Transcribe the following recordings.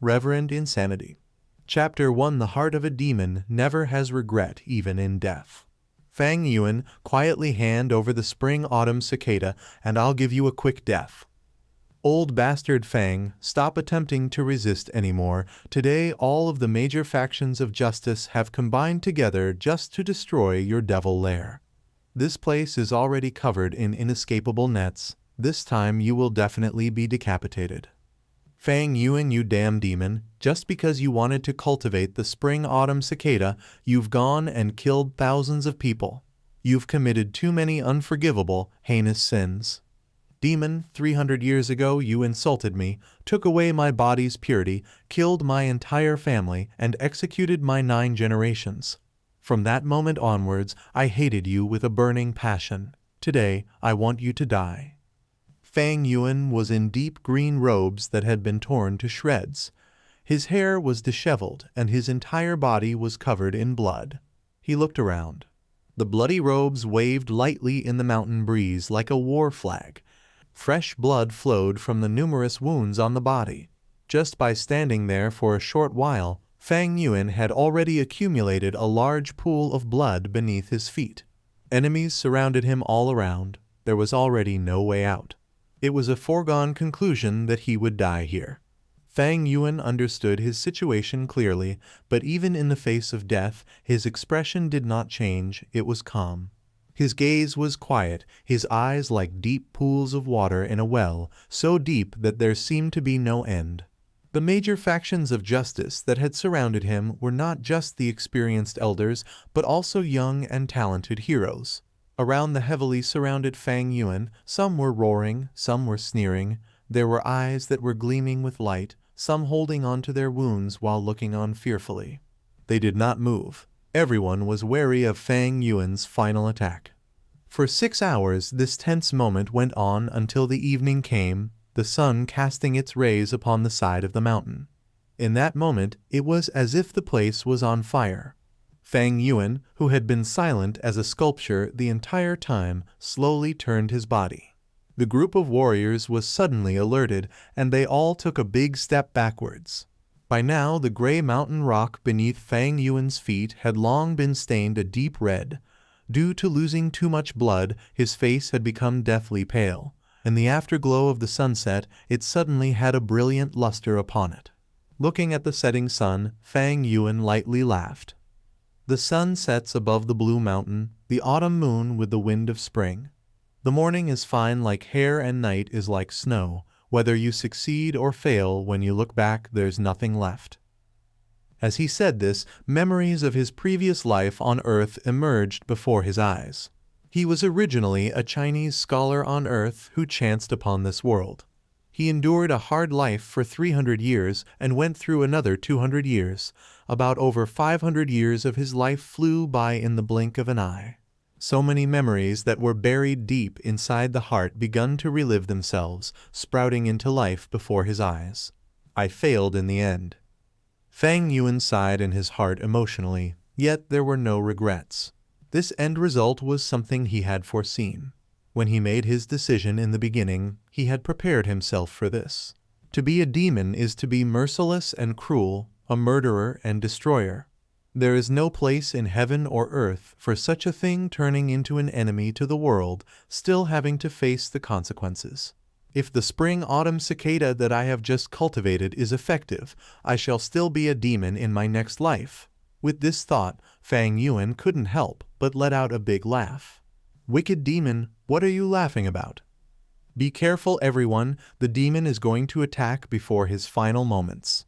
Reverend Insanity. Chapter 1. The heart of a demon never has regret even in death. Fang Yuan, quietly hand over the spring-autumn cicada, and I'll give you a quick death. Old bastard Fang, stop attempting to resist anymore. Today all of the major factions of justice have combined together just to destroy your devil lair. This place is already covered in inescapable nets. This time you will definitely be decapitated. Fang Yuan, you damn demon, just because you wanted to cultivate the spring-autumn cicada, you've gone and killed thousands of people. You've committed too many unforgivable, heinous sins. Demon, 300 years ago you insulted me, took away my body's purity, killed my entire family, and executed my 9 generations. From that moment onwards, I hated you with a burning passion. Today, I want you to die. Fang Yuan was in deep green robes that had been torn to shreds. His hair was disheveled, and his entire body was covered in blood. He looked around. The bloody robes waved lightly in the mountain breeze like a war flag. Fresh blood flowed from the numerous wounds on the body. Just by standing there for a short while, Fang Yuan had already accumulated a large pool of blood beneath his feet. Enemies surrounded him all around. There was already no way out. It was a foregone conclusion that he would die here. Fang Yuan understood his situation clearly, but even in the face of death, his expression did not change. It was calm. His gaze was quiet, his eyes like deep pools of water in a well, so deep that there seemed to be no end. The major factions of justice that had surrounded him were not just the experienced elders, but also young and talented heroes. Around the heavily surrounded Fang Yuan, some were roaring, some were sneering. There were eyes that were gleaming with light, some holding on to their wounds while looking on fearfully. They did not move. Everyone was wary of Fang Yuan's final attack. For 6 hours this tense moment went on until the evening came, the sun casting its rays upon the side of the mountain. In that moment, it was as if the place was on fire. Fang Yuan, who had been silent as a sculpture the entire time, slowly turned his body. The group of warriors was suddenly alerted, and they all took a big step backwards. By now the gray mountain rock beneath Fang Yuan's feet had long been stained a deep red. Due to losing too much blood, his face had become deathly pale. In the afterglow of the sunset, it suddenly had a brilliant luster upon it. Looking at the setting sun, Fang Yuan lightly laughed. The sun sets above the blue mountain, the autumn moon with the wind of spring. The morning is fine like hair and night is like snow. Whether you succeed or fail, when you look back, there's nothing left. As he said this, memories of his previous life on Earth emerged before his eyes. He was originally a Chinese scholar on Earth who chanced upon this world. He endured a hard life for 300 years and went through another 200 years. About over 500 years of his life flew by in the blink of an eye. So many memories that were buried deep inside the heart begun to relive themselves, sprouting into life before his eyes. I failed in the end. Fang Yuan sighed in his heart emotionally, yet there were no regrets. This end result was something he had foreseen. When he made his decision in the beginning, he had prepared himself for this. To be a demon is to be merciless and cruel, a murderer and destroyer. There is no place in heaven or earth for such a thing, turning into an enemy to the world, still having to face the consequences. If the spring-autumn cicada that I have just cultivated is effective, I shall still be a demon in my next life. With this thought, Fang Yuan couldn't help but let out a big laugh. Wicked demon, what are you laughing about? Be careful, everyone, the demon is going to attack before his final moments.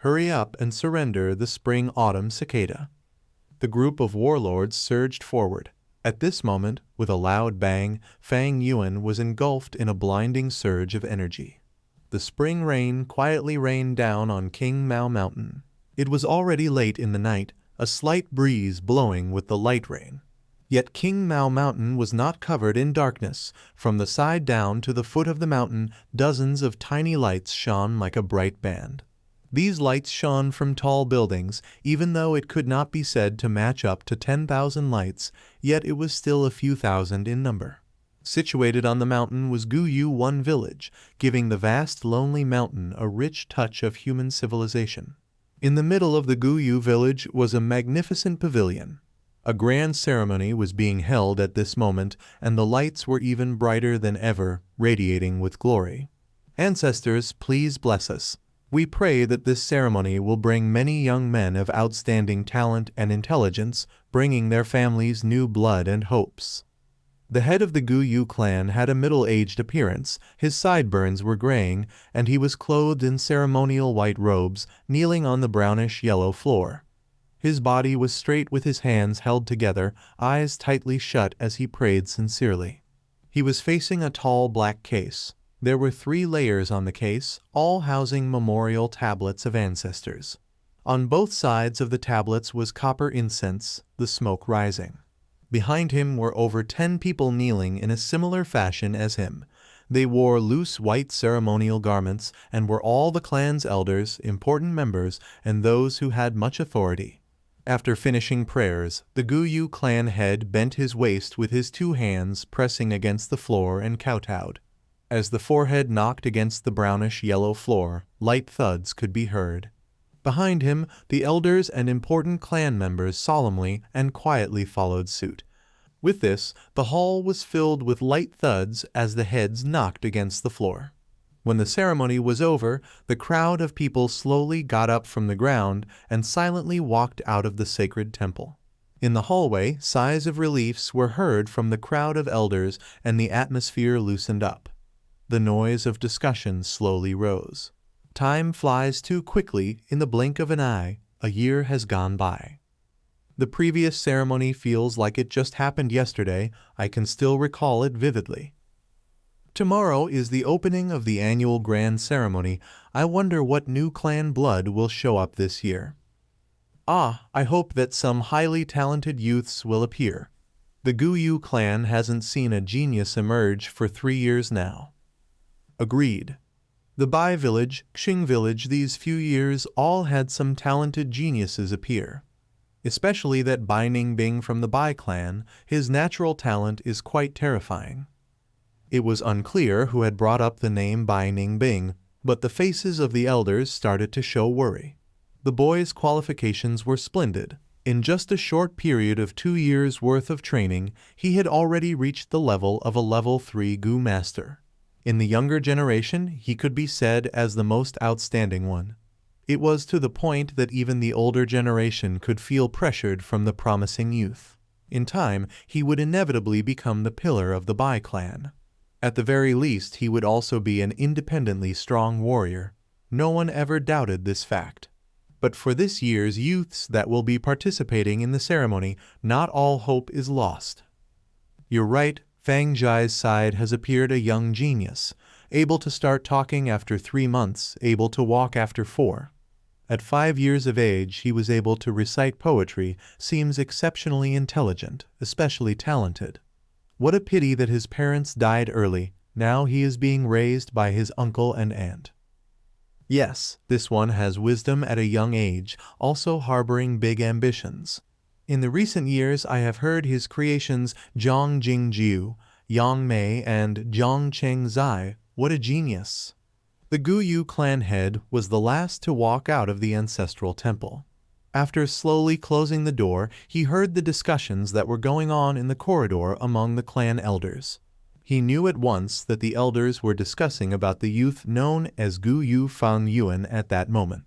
Hurry up and surrender the spring-autumn cicada. The group of warlords surged forward. At this moment, with a loud bang, Fang Yuan was engulfed in a blinding surge of energy. The spring rain quietly rained down on King Mao Mountain. It was already late in the night, a slight breeze blowing with the light rain. Yet King Mao Mountain was not covered in darkness. From the side down to the foot of the mountain, dozens of tiny lights shone like a bright band. These lights shone from tall buildings. Even though it could not be said to match up to 10,000 lights, yet it was still a few thousand in number. Situated on the mountain was Gu Yue One village, giving the vast lonely mountain a rich touch of human civilization. In the middle of the Gu Yue village was a magnificent pavilion. A grand ceremony was being held at this moment, and the lights were even brighter than ever, radiating with glory. Ancestors, please bless us. We pray that this ceremony will bring many young men of outstanding talent and intelligence, bringing their families new blood and hopes. The head of the Gu Yue clan had a middle-aged appearance, his sideburns were graying, and he was clothed in ceremonial white robes, kneeling on the brownish-yellow floor. His body was straight with his hands held together, eyes tightly shut as he prayed sincerely. He was facing a tall black case. There were 3 layers on the case, all housing memorial tablets of ancestors. On both sides of the tablets was copper incense, the smoke rising. Behind him were over 10 people kneeling in a similar fashion as him. They wore loose white ceremonial garments and were all the clan's elders, important members, and those who had much authority. After finishing prayers, the Gu Yue clan head bent his waist with his 2 hands pressing against the floor and kowtowed. As the forehead knocked against the brownish-yellow floor, light thuds could be heard. Behind him, the elders and important clan members solemnly and quietly followed suit. With this, the hall was filled with light thuds as the heads knocked against the floor. When the ceremony was over, the crowd of people slowly got up from the ground and silently walked out of the sacred temple. In the hallway, sighs of reliefs were heard from the crowd of elders, and the atmosphere loosened up. The noise of discussion slowly rose. Time flies too quickly. In the blink of an eye, a year has gone by. The previous ceremony feels like it just happened yesterday. I can still recall it vividly. Tomorrow is the opening of the annual grand ceremony. I wonder what new clan blood will show up this year. I hope that some highly talented youths will appear. The Gu Yue clan hasn't seen a genius emerge for 3 years now. Agreed. The Bai village, Xing village, these few years all had some talented geniuses appear. Especially that Bai Ningbing from the Bai clan. His natural talent is quite terrifying. It was unclear who had brought up the name Bai Ningbing, but the faces of the elders started to show worry. The boy's qualifications were splendid. In just a short period of 2 years' worth of training, he had already reached the level of a level 3 Gu master. In the younger generation, he could be said as the most outstanding one. It was to the point that even the older generation could feel pressured from the promising youth. In time, he would inevitably become the pillar of the Bai clan. At the very least, he would also be an independently strong warrior. No one ever doubted this fact. But for this year's youths that will be participating in the ceremony, not all hope is lost. You're right, Fang Zhai's side has appeared a young genius, able to start talking after 3 months, able to walk after 4. At 5 years of age, he was able to recite poetry, seems exceptionally intelligent, especially talented. What a pity that his parents died early. Now he is being raised by his uncle and aunt. Yes, this one has wisdom at a young age, also harboring big ambitions. In the recent years, I have heard his creations Zhang Jingjiu, Yang Mei, and Zhang Cheng Zai. What a genius! The Gu Yue clan head was the last to walk out of the ancestral temple. After slowly closing the door, he heard the discussions that were going on in the corridor among the clan elders. He knew at once that the elders were discussing about the youth known as Gu Yue Fang Yuan at that moment.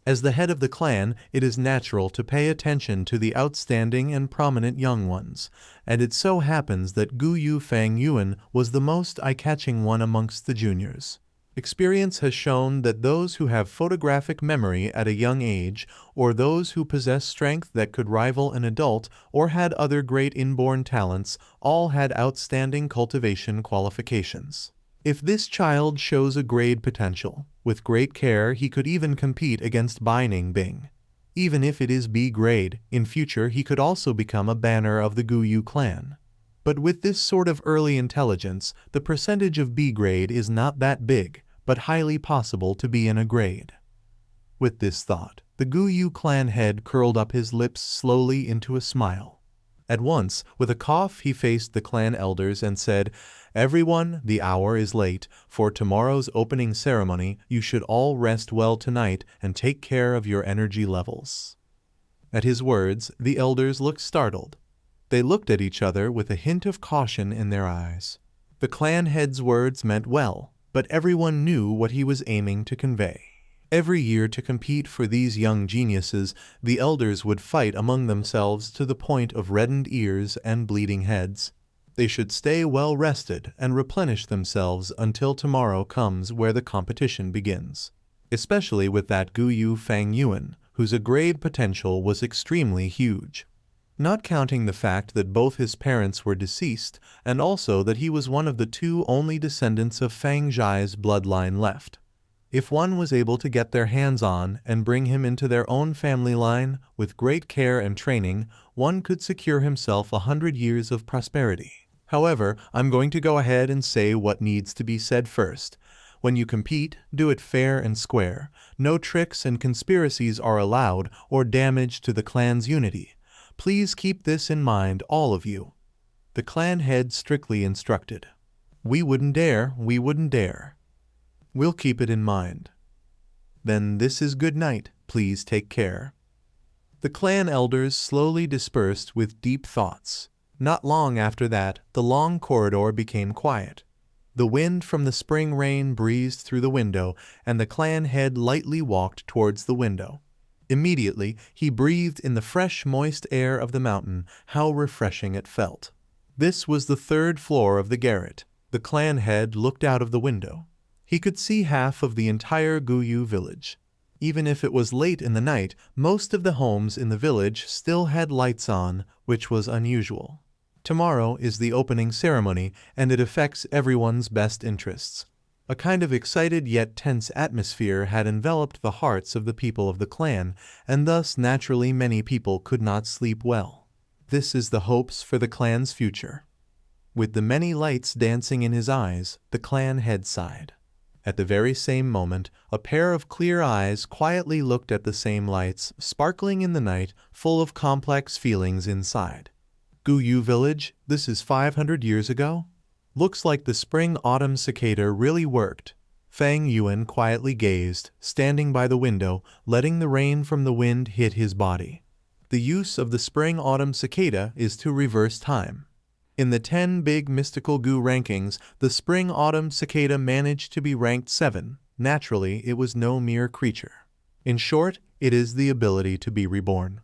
As the head of the clan, it is natural to pay attention to the outstanding and prominent young ones, and it so happens that Gu Yue Fang Yuan was the most eye-catching one amongst the juniors. Experience has shown that those who have photographic memory at a young age, or those who possess strength that could rival an adult, or had other great inborn talents, all had outstanding cultivation qualifications. If this child shows a great potential, with great care he could even compete against Bai Ningbing. Even if it is B grade, in future he could also become a banner of the Gu Yue clan. But with this sort of early intelligence, the percentage of B grade is not that big, but highly possible to be in a grade. With this thought, the Gu Yue clan head curled up his lips slowly into a smile. At once, with a cough, he faced the clan elders and said, "Everyone, the hour is late. For tomorrow's opening ceremony, you should all rest well tonight and take care of your energy levels." At his words, the elders looked startled. They looked at each other with a hint of caution in their eyes. The clan head's words meant well, but everyone knew what he was aiming to convey. Every year, to compete for these young geniuses, the elders would fight among themselves to the point of reddened ears and bleeding heads. They should stay well rested and replenish themselves until tomorrow comes, where the competition begins. Especially with that Gu Yue Fang Yuan, whose grade potential was extremely huge. Not counting the fact that both his parents were deceased, and also that he was one of the two only descendants of Fang Zhai's bloodline left. If one was able to get their hands on and bring him into their own family line, with great care and training, one could secure himself 100 years of prosperity. However, I'm going to go ahead and say what needs to be said first. When you compete, do it fair and square. No tricks and conspiracies are allowed or damage to the clan's unity. Please keep this in mind, all of you. The clan head strictly instructed. We wouldn't dare. We'll keep it in mind. Then this is good night. Please take care. The clan elders slowly dispersed with deep thoughts. Not long after that, the long corridor became quiet. The wind from the spring rain breezed through the window, and the clan head lightly walked towards the window. Immediately, he breathed in the fresh, moist air of the mountain. How refreshing it felt. This was the 3rd floor of the garret. The clan head looked out of the window. He could see half of the entire Gu Yue village. Even if it was late in the night, most of the homes in the village still had lights on, which was unusual. Tomorrow is the opening ceremony, and it affects everyone's best interests. A kind of excited yet tense atmosphere had enveloped the hearts of the people of the clan, and thus naturally many people could not sleep well. This is the hopes for the clan's future. With the many lights dancing in his eyes, the clan head sighed. At the very same moment, a pair of clear eyes quietly looked at the same lights, sparkling in the night, full of complex feelings inside. Gu Yue village, this is 500 years ago? Looks like the spring-autumn cicada really worked. Fang Yuan quietly gazed, standing by the window, letting the rain from the wind hit his body. The use of the spring-autumn cicada is to reverse time. In the 10 big mystical Gu rankings, the spring-autumn cicada managed to be ranked 7. Naturally, it was no mere creature. In short, it is the ability to be reborn.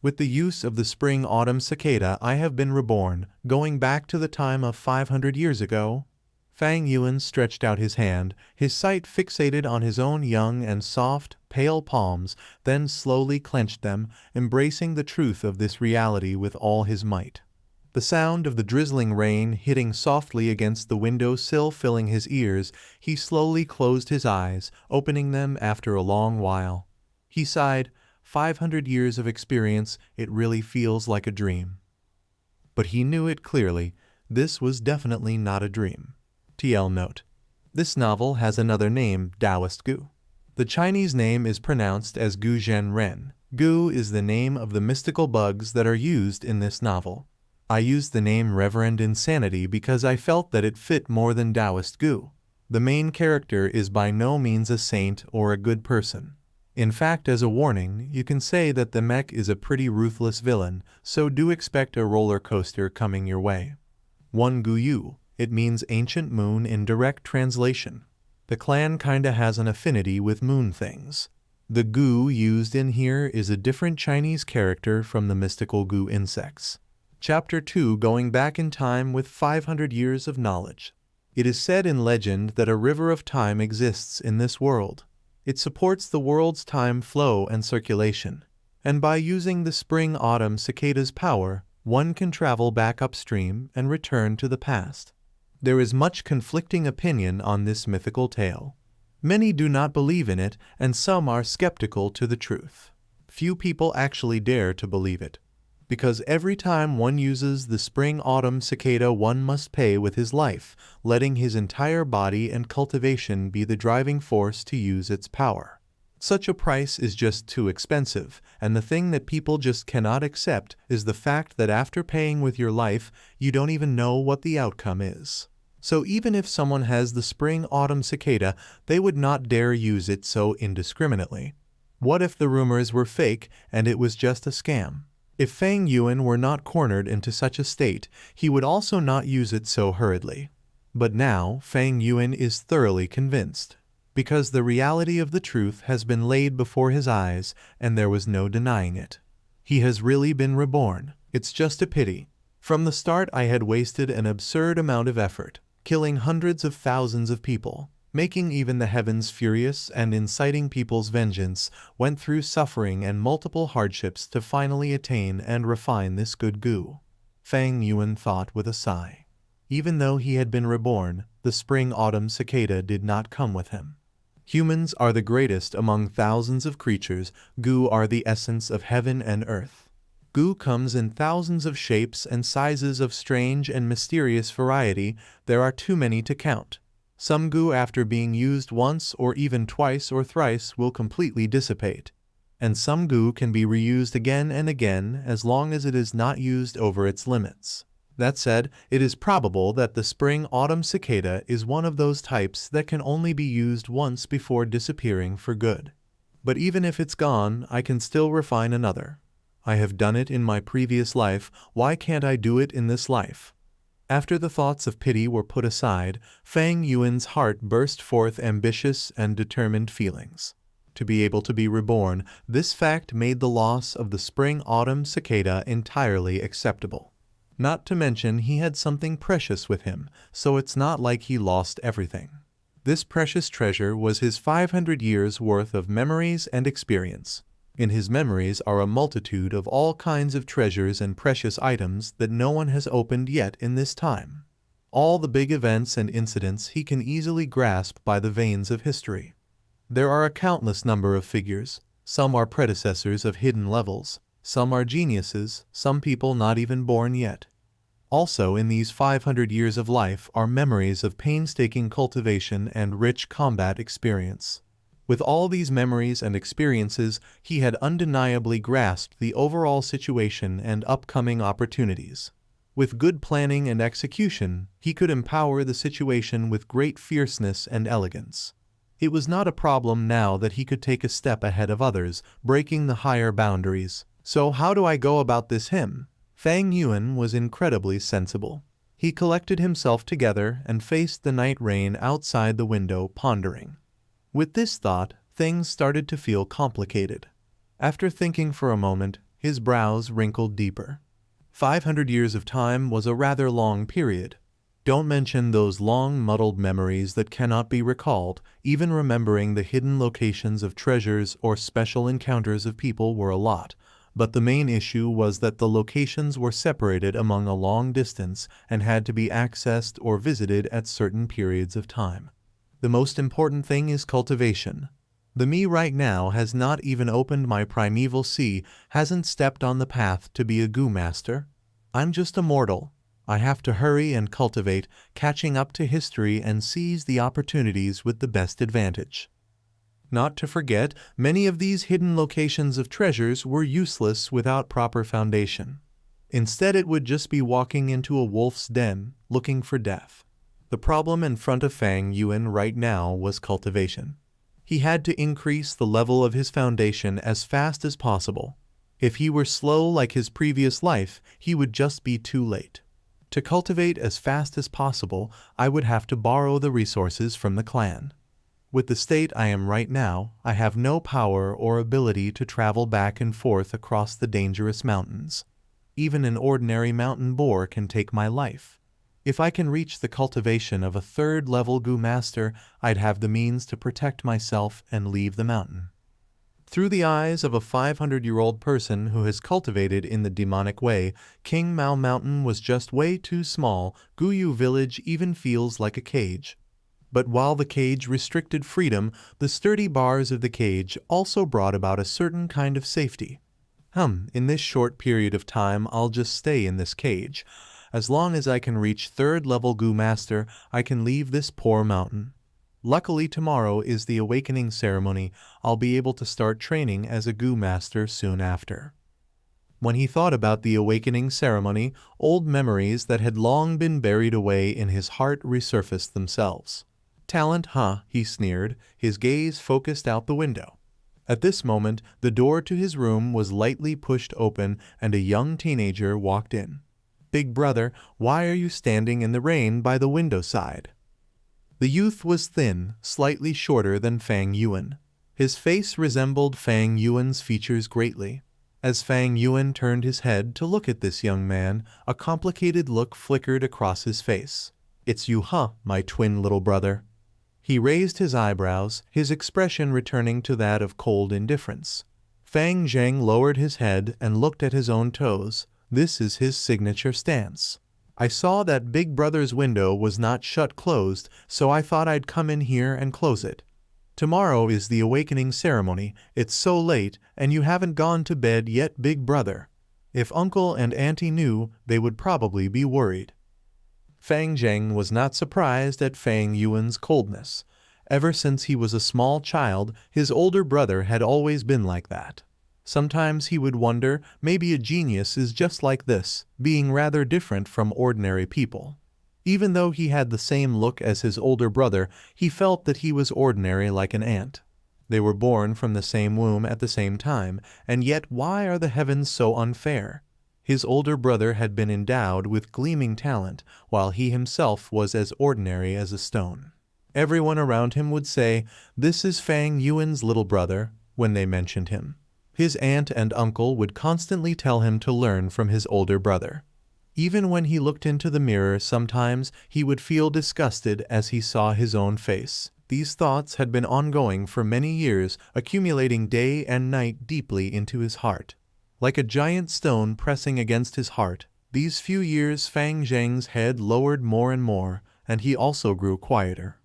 With the use of the spring-autumn cicada, I have been reborn, going back to the time of 500 years ago. Fang Yuan stretched out his hand, his sight fixated on his own young and soft, pale palms, then slowly clenched them, embracing the truth of this reality with all his might. The sound of the drizzling rain hitting softly against the window sill filling his ears, he slowly closed his eyes, opening them after a long while. He sighed, 500 years of experience, it really feels like a dream. But he knew it clearly, this was definitely not a dream. TL note. This novel has another name, Taoist Gu. The Chinese name is pronounced as Gu Zhen Ren. Gu is the name of the mystical bugs that are used in this novel. I used the name Reverend Insanity because I felt that it fit more than Taoist Gu. The main character is by no means a saint or a good person. In fact, as a warning, you can say that the mech is a pretty ruthless villain, so do expect a roller coaster coming your way. 1 Gu Yue. It means ancient moon in direct translation. The clan kinda has an affinity with moon things. The Gu used in here is a different Chinese character from the mystical Gu insects. Chapter 2, going back in time with 500 years of knowledge. It is said in legend that a river of time exists in this world. It supports the world's time flow and circulation, and by using the spring-autumn cicada's power, one can travel back upstream and return to the past. There is much conflicting opinion on this mythical tale. Many do not believe in it, and some are skeptical to the truth. Few people actually dare to believe it, because every time one uses the spring-autumn cicada, one must pay with his life, letting his entire body and cultivation be the driving force to use its power. Such a price is just too expensive, and the thing that people just cannot accept is the fact that after paying with your life, you don't even know what the outcome is. So even if someone has the spring-autumn cicada, they would not dare use it so indiscriminately. What if the rumors were fake and it was just a scam? If Fang Yuan were not cornered into such a state, he would also not use it so hurriedly. But now Fang Yuan is thoroughly convinced, because the reality of the truth has been laid before his eyes and there was no denying it. He has really been reborn. It's just a pity. From the start I had wasted an absurd amount of effort, killing hundreds of thousands of people, making even the heavens furious and inciting people's vengeance, went through suffering and multiple hardships to finally attain and refine this good Gu. Fang Yuan thought with a sigh. Even though he had been reborn, the spring-autumn cicada did not come with him. Humans are the greatest among thousands of creatures. Gu are the essence of heaven and earth. Gu comes in thousands of shapes and sizes of strange and mysterious variety. There are too many to count. Some Gu after being used once or even twice or thrice will completely dissipate. And some Gu can be reused again and again as long as it is not used over its limits. That said, it is probable that the spring-autumn cicada is one of those types that can only be used once before disappearing for good. But even if it's gone, I can still refine another. I have done it in my previous life, why can't I do it in this life? After the thoughts of pity were put aside, Fang Yuan's heart burst forth ambitious and determined feelings. To be able to be reborn, this fact made the loss of the spring-autumn cicada entirely acceptable. Not to mention he had something precious with him, so it's not like he lost everything. This precious treasure was his 500 years' worth of memories and experience. In his memories are a multitude of all kinds of treasures and precious items that no one has opened yet in this time. All the big events and incidents he can easily grasp by the veins of history. There are a countless number of figures. Some are predecessors of hidden levels. Some are geniuses, some people not even born yet. Also in these 500 years of life are memories of painstaking cultivation and rich combat experience. With all these memories and experiences, he had undeniably grasped the overall situation and upcoming opportunities. With good planning and execution, he could empower the situation with great fierceness and elegance. It was not a problem now that he could take a step ahead of others, breaking the higher boundaries. So how do I go about this him? Fang Yuan was incredibly sensible. He collected himself together and faced the night rain outside the window, pondering. With this thought, things started to feel complicated. After thinking for a moment, his brows wrinkled deeper. 500 years of time was a rather long period. Don't mention those long, muddled memories that cannot be recalled. Even remembering the hidden locations of treasures or special encounters of people were a lot. But the main issue was that the locations were separated among a long distance and had to be accessed or visited at certain periods of time. The most important thing is cultivation. The me right now has not even opened my primeval sea, hasn't stepped on the path to be a Gu master. I'm just a mortal. I have to hurry and cultivate, catching up to history and seize the opportunities with the best advantage. Not to forget, many of these hidden locations of treasures were useless without proper foundation. Instead, it would just be walking into a wolf's den, looking for death. The problem in front of Fang Yuan right now was cultivation. He had to increase the level of his foundation as fast as possible. If he were slow like his previous life, he would just be too late. To cultivate as fast as possible, I would have to borrow the resources from the clan. With the state I am right now, I have no power or ability to travel back and forth across the dangerous mountains. Even an ordinary mountain boar can take my life. If I can reach the cultivation of a third-level Gu master, I'd have the means to protect myself and leave the mountain. Through the eyes of a 500-year-old person who has cultivated in the demonic way, King Mao Mountain was just way too small. Gu Yue village even feels like a cage. But while the cage restricted freedom, the sturdy bars of the cage also brought about a certain kind of safety. In this short period of time, I'll just stay in this cage. As long as I can reach third-level Gu master, I can leave this poor mountain. Luckily tomorrow is the awakening ceremony. I'll be able to start training as a Gu master soon after. When he thought about the awakening ceremony, old memories that had long been buried away in his heart resurfaced themselves. Talent, huh? He sneered, his gaze focused out the window. At this moment, the door to his room was lightly pushed open and a young teenager walked in. Big brother, why are you standing in the rain by the window side? The youth was thin, slightly shorter than Fang Yuan. His face resembled Fang Yuan's features greatly. As Fang Yuan turned his head to look at this young man, a complicated look flickered across his face. It's you, huh, my twin little brother? He raised his eyebrows, his expression returning to that of cold indifference. Fang Zheng lowered his head and looked at his own toes. This is his signature stance. I saw that big brother's window was not shut closed, so I thought I'd come in here and close it. Tomorrow is the awakening ceremony. It's so late, and you haven't gone to bed yet, big brother. If uncle and auntie knew, they would probably be worried. Fang Zheng was not surprised at Fang Yuan's coldness. Ever since he was a small child, his older brother had always been like that. Sometimes he would wonder, maybe a genius is just like this, being rather different from ordinary people. Even though he had the same look as his older brother, he felt that he was ordinary like an ant. They were born from the same womb at the same time, and yet why are the heavens so unfair? His older brother had been endowed with gleaming talent, while he himself was as ordinary as a stone. Everyone around him would say, "This is Fang Yuan's little brother," when they mentioned him. His aunt and uncle would constantly tell him to learn from his older brother. Even when he looked into the mirror, sometimes he would feel disgusted as he saw his own face. These thoughts had been ongoing for many years, accumulating day and night deeply into his heart. Like a giant stone pressing against his heart, these few years Fang Zheng's head lowered more and more, and he also grew quieter.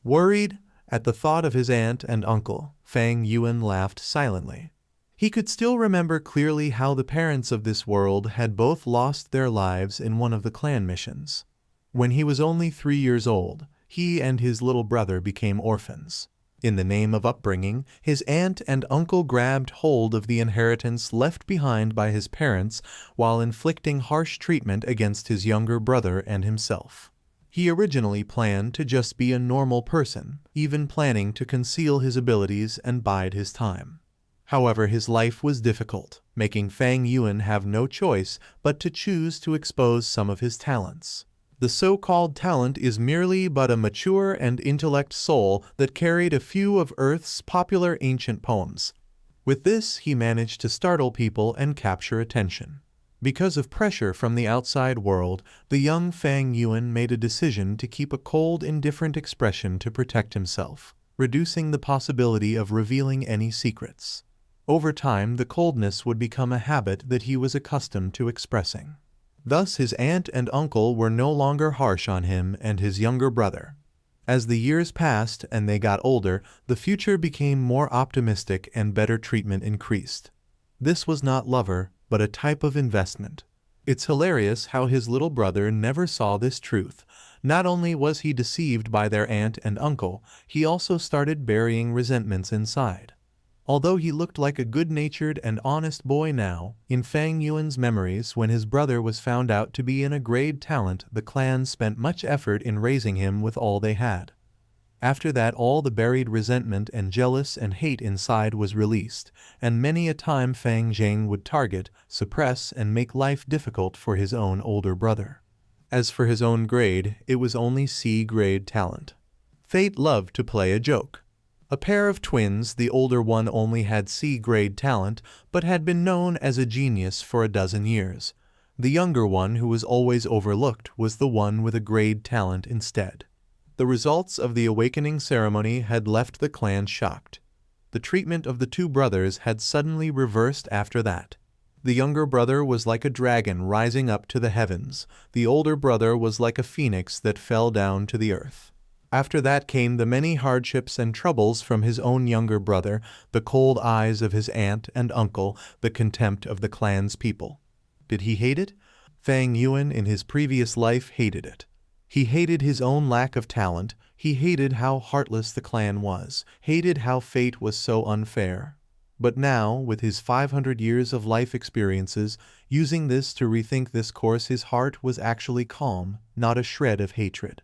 Worried at the thought of his aunt and uncle, Fang Yuan laughed silently. He could still remember clearly how the parents of this world had both lost their lives in one of the clan missions. When he was only 3 years old, he and his little brother became orphans. In the name of upbringing, his aunt and uncle grabbed hold of the inheritance left behind by his parents while inflicting harsh treatment against his younger brother and himself. He originally planned to just be a normal person, even planning to conceal his abilities and bide his time. However, his life was difficult, making Fang Yuan have no choice but to choose to expose some of his talents. The so-called talent is merely but a mature and intellect soul that carried a few of Earth's popular ancient poems. With this, he managed to startle people and capture attention. Because of pressure from the outside world, the young Fang Yuan made a decision to keep a cold, indifferent expression to protect himself, reducing the possibility of revealing any secrets. Over time, the coldness would become a habit that he was accustomed to expressing. Thus, his aunt and uncle were no longer harsh on him and his younger brother. As the years passed and they got older, the future became more optimistic and better treatment increased. This was not lover, but a type of investment. It's hilarious how his little brother never saw this truth. Not only was he deceived by their aunt and uncle, he also started burying resentments inside. Although he looked like a good-natured and honest boy now, in Fang Yuan's memories when his brother was found out to be a grade talent, the clan spent much effort in raising him with all they had. After that, all the buried resentment and jealous and hate inside was released, and many a time Fang Zheng would target, suppress, and make life difficult for his own older brother. As for his own grade, it was only C-grade talent. Fate loved to play a joke. A pair of twins, the older one only had C-grade talent, but had been known as a genius for a dozen years. The younger one, who was always overlooked, was the one with a grade talent instead. The results of the awakening ceremony had left the clan shocked. The treatment of the two brothers had suddenly reversed after that. The younger brother was like a dragon rising up to the heavens. The older brother was like a phoenix that fell down to the earth. After that came the many hardships and troubles from his own younger brother, the cold eyes of his aunt and uncle, the contempt of the clan's people. Did he hate it? Fang Yuan in his previous life hated it. He hated his own lack of talent, He hated how heartless the clan was, hated how fate was so unfair. But now, with his 500 years of life experiences, using this to rethink this course, his heart was actually calm, not a shred of hatred.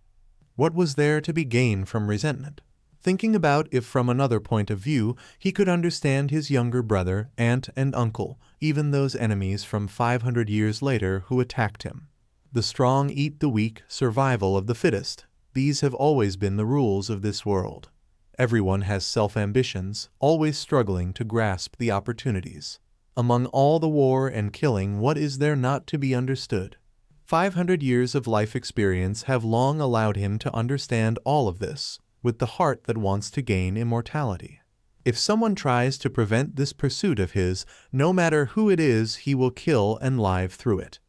What was there to be gained from resentment? Thinking about if from another point of view, he could understand his younger brother, aunt, and uncle, even those enemies from 500 years later who attacked him. The strong eat the weak, survival of the fittest. These have always been the rules of this world. Everyone has self-ambitions, always struggling to grasp the opportunities. Among all the war and killing, what is there not to be understood? 500 years of life experience have long allowed him to understand all of this, with the heart that wants to gain immortality. If someone tries to prevent this pursuit of his, no matter who it is, he will kill and live through it.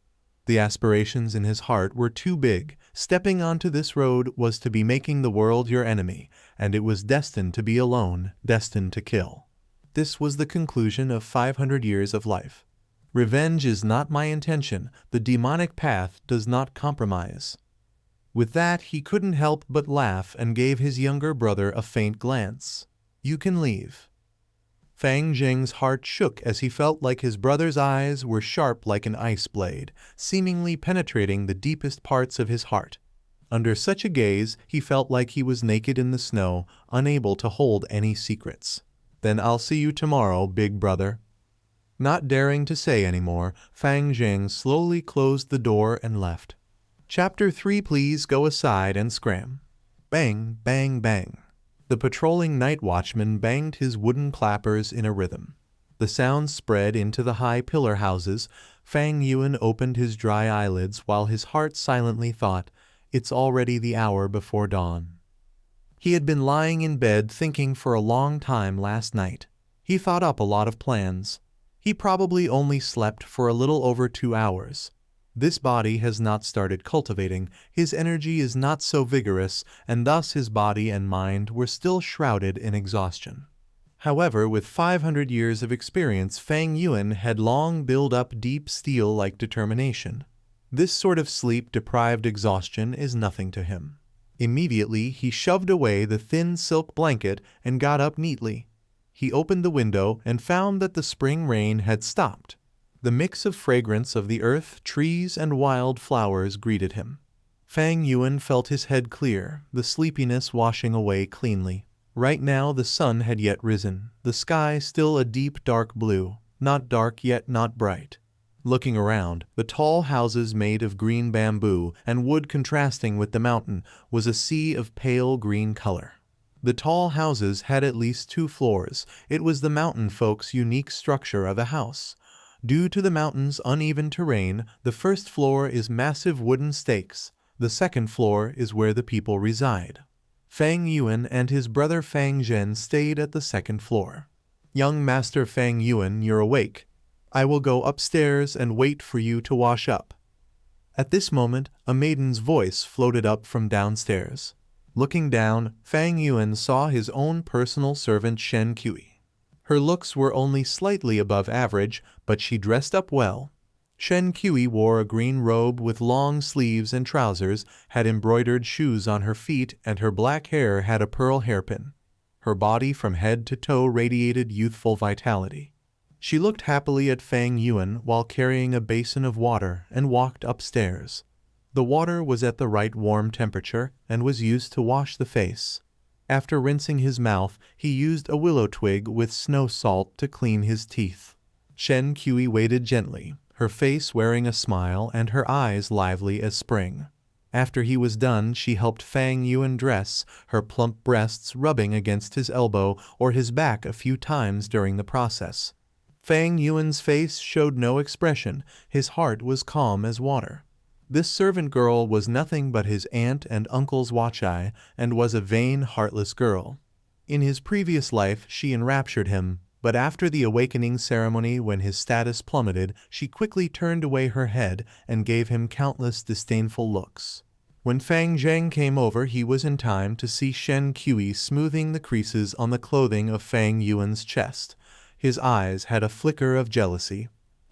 The aspirations in his heart were too big. Stepping onto this road was to be making the world your enemy, and it was destined to be alone, destined to kill. This was the conclusion of 500 years of life. Revenge is not my intention. The demonic path does not compromise. With that, he couldn't help but laugh and gave his younger brother a faint glance. You can leave. Fang Zheng's heart shook as he felt like his brother's eyes were sharp like an ice blade, seemingly penetrating the deepest parts of his heart. Under such a gaze, he felt like he was naked in the snow, unable to hold any secrets. Then I'll see you tomorrow, big brother. Not daring to say any more, Fang Zheng slowly closed the door and left. Chapter 3. Please go aside and scram. Bang, bang, bang. The patrolling night watchman banged his wooden clappers in a rhythm. The sound spread into the high pillar houses. Fang Yuen opened his dry eyelids while his heart silently thought, it's already the hour before dawn. He had been lying in bed thinking for a long time last night. He thought up a lot of plans. He probably only slept for a little over 2 hours. This body has not started cultivating, his energy is not so vigorous, and thus his body and mind were still shrouded in exhaustion. However, with 500 years of experience, Fang Yuen had long built up deep steel-like determination. This sort of sleep-deprived exhaustion is nothing to him. Immediately, he shoved away the thin silk blanket and got up neatly. He opened the window and found that the spring rain had stopped. The mix of fragrance of the earth, trees, and wild flowers greeted him. Fang Yuen felt his head clear, the sleepiness washing away cleanly. Right now the sun had yet risen, the sky still a deep dark blue, not dark yet not bright. Looking around, the tall houses made of green bamboo and wood contrasting with the mountain was a sea of pale green color. The tall houses had at least 2 floors. It was the mountain folks' unique structure of a house. Due to the mountain's uneven terrain, the first floor is massive wooden stakes. The second floor is where the people reside. Fang Yuen and his brother Fang Zhen stayed at the second floor. Young Master Fang Yuen, you're awake. I will go upstairs and wait for you to wash up. At this moment, a maiden's voice floated up from downstairs. Looking down, Fang Yuen saw his own personal servant Shen Kui. Her looks were only slightly above average, but she dressed up well. Shen Kui wore a green robe with long sleeves and trousers, had embroidered shoes on her feet, and her black hair had a pearl hairpin. Her body from head to toe radiated youthful vitality. She looked happily at Fang Yuen while carrying a basin of water and walked upstairs. The water was at the right warm temperature and was used to wash the face. After rinsing his mouth, he used a willow twig with snow salt to clean his teeth. Shen Kui waited gently, her face wearing a smile and her eyes lively as spring. After he was done, she helped Fang Yuen dress, her plump breasts rubbing against his elbow or his back a few times during the process. Fang Yuen's face showed no expression, his heart was calm as water. This servant girl was nothing but his aunt and uncle's watch-eye, and was a vain, heartless girl. In his previous life she enraptured him, but after the awakening ceremony when his status plummeted, she quickly turned away her head and gave him countless disdainful looks. When Fang Zheng came over, he was in time to see Shen Kui smoothing the creases on the clothing of Fang Yuen's chest. His eyes had a flicker of jealousy.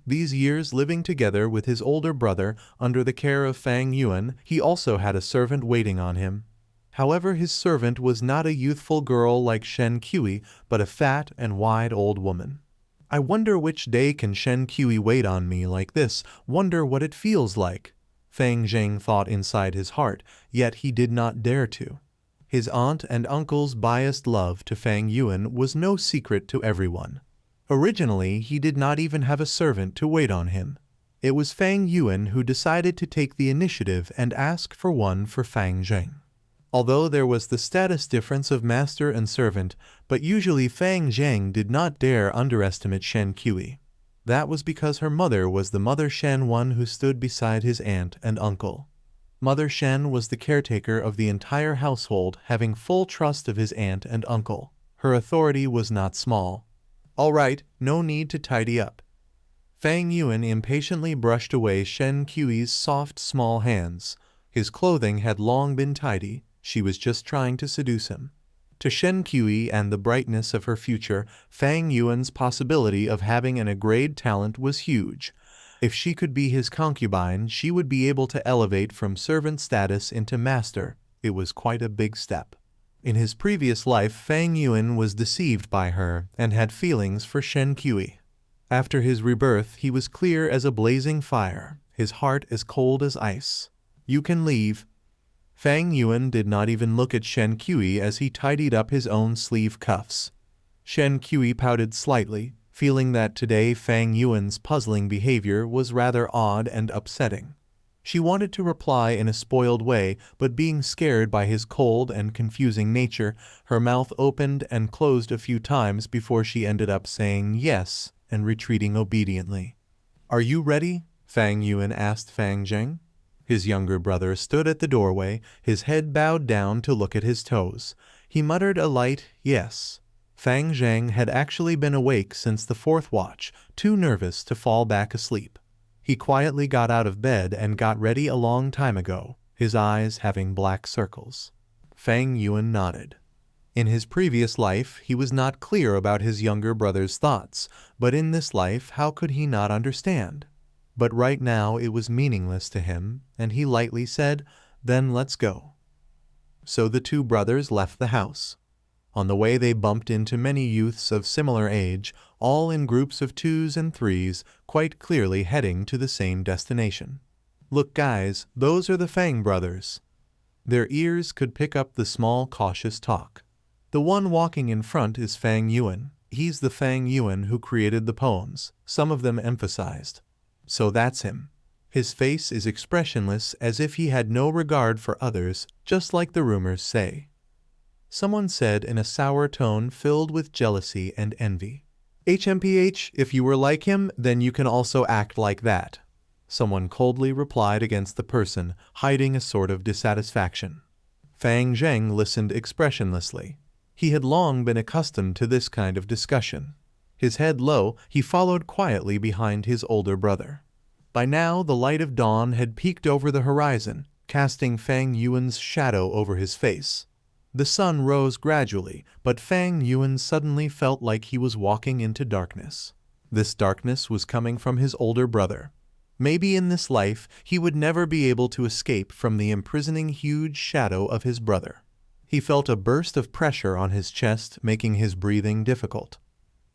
These years living together with his older brother under the care of Fang Yuen, he also had a servant waiting on him. However, his servant was not a youthful girl like Shen Qi, but a fat and wide old woman. I wonder which day can Shen Qi wait on me like this, wonder what it feels like. Fang Zheng thought inside his heart, yet he did not dare to. His aunt and uncle's biased love to Fang Yuan was no secret to everyone. Originally, he did not even have a servant to wait on him. It was Fang Yuan who decided to take the initiative and ask for one for Fang Zheng. Although there was the status difference of master and servant, but usually Fang Zheng did not dare underestimate Shen Qi. That was because her mother was the Mother Shen, one who stood beside his aunt and uncle. Mother Shen was the caretaker of the entire household, having full trust of his aunt and uncle. Her authority was not small. All right, no need to tidy up. Fang Yuan impatiently brushed away Shen Qi's soft, small hands. His clothing had long been tidy. She was just trying to seduce him. To Shen Qi and the brightness of her future, Fang Yuan's possibility of having an upgrade talent was huge. If she could be his concubine, she would be able to elevate from servant status into master. It was quite a big step. In his previous life, Fang Yuan was deceived by her and had feelings for Shen Qi. After his rebirth, he was clear as a blazing fire, his heart as cold as ice. You can leave. Fang Yuan did not even look at Shen Qi as he tidied up his own sleeve cuffs. Shen Qi pouted slightly, feeling that today Fang Yuan's puzzling behavior was rather odd and upsetting. She wanted to reply in a spoiled way, but being scared by his cold and confusing nature, her mouth opened and closed a few times before she ended up saying yes and retreating obediently. "Are you ready?" Fang Yuan asked Fang Zheng. His younger brother stood at the doorway, his head bowed down to look at his toes. He muttered a light yes. Fang Zheng had actually been awake since the 4th watch, too nervous to fall back asleep. He quietly got out of bed and got ready a long time ago, his eyes having black circles. Fang Yuan nodded. In his previous life, he was not clear about his younger brother's thoughts, but in this life, how could he not understand? But right now it was meaningless to him, and he lightly said, "Then let's go." So the two brothers left the house. On the way they bumped into many youths of similar age, all in groups of 2s and 3s, quite clearly heading to the same destination. "Look guys, those are the Fang brothers." Their ears could pick up the small, cautious talk. "The one walking in front is Fang Yuan. He's the Fang Yuan who created the poems," some of them emphasized. "So that's him. His face is expressionless, as if he had no regard for others, just like the rumors say." Someone said in a sour tone filled with jealousy and envy. "HMPH, if you were like him, then you can also act like that." Someone coldly replied against the person, hiding a sort of dissatisfaction. Fang Zheng listened expressionlessly. He had long been accustomed to this kind of discussion. His head low, he followed quietly behind his older brother. By now, the light of dawn had peeked over the horizon, casting Fang Yuan's shadow over his face. The sun rose gradually, but Fang Yuan suddenly felt like he was walking into darkness. This darkness was coming from his older brother. Maybe in this life, he would never be able to escape from the imprisoning huge shadow of his brother. He felt a burst of pressure on his chest, making his breathing difficult.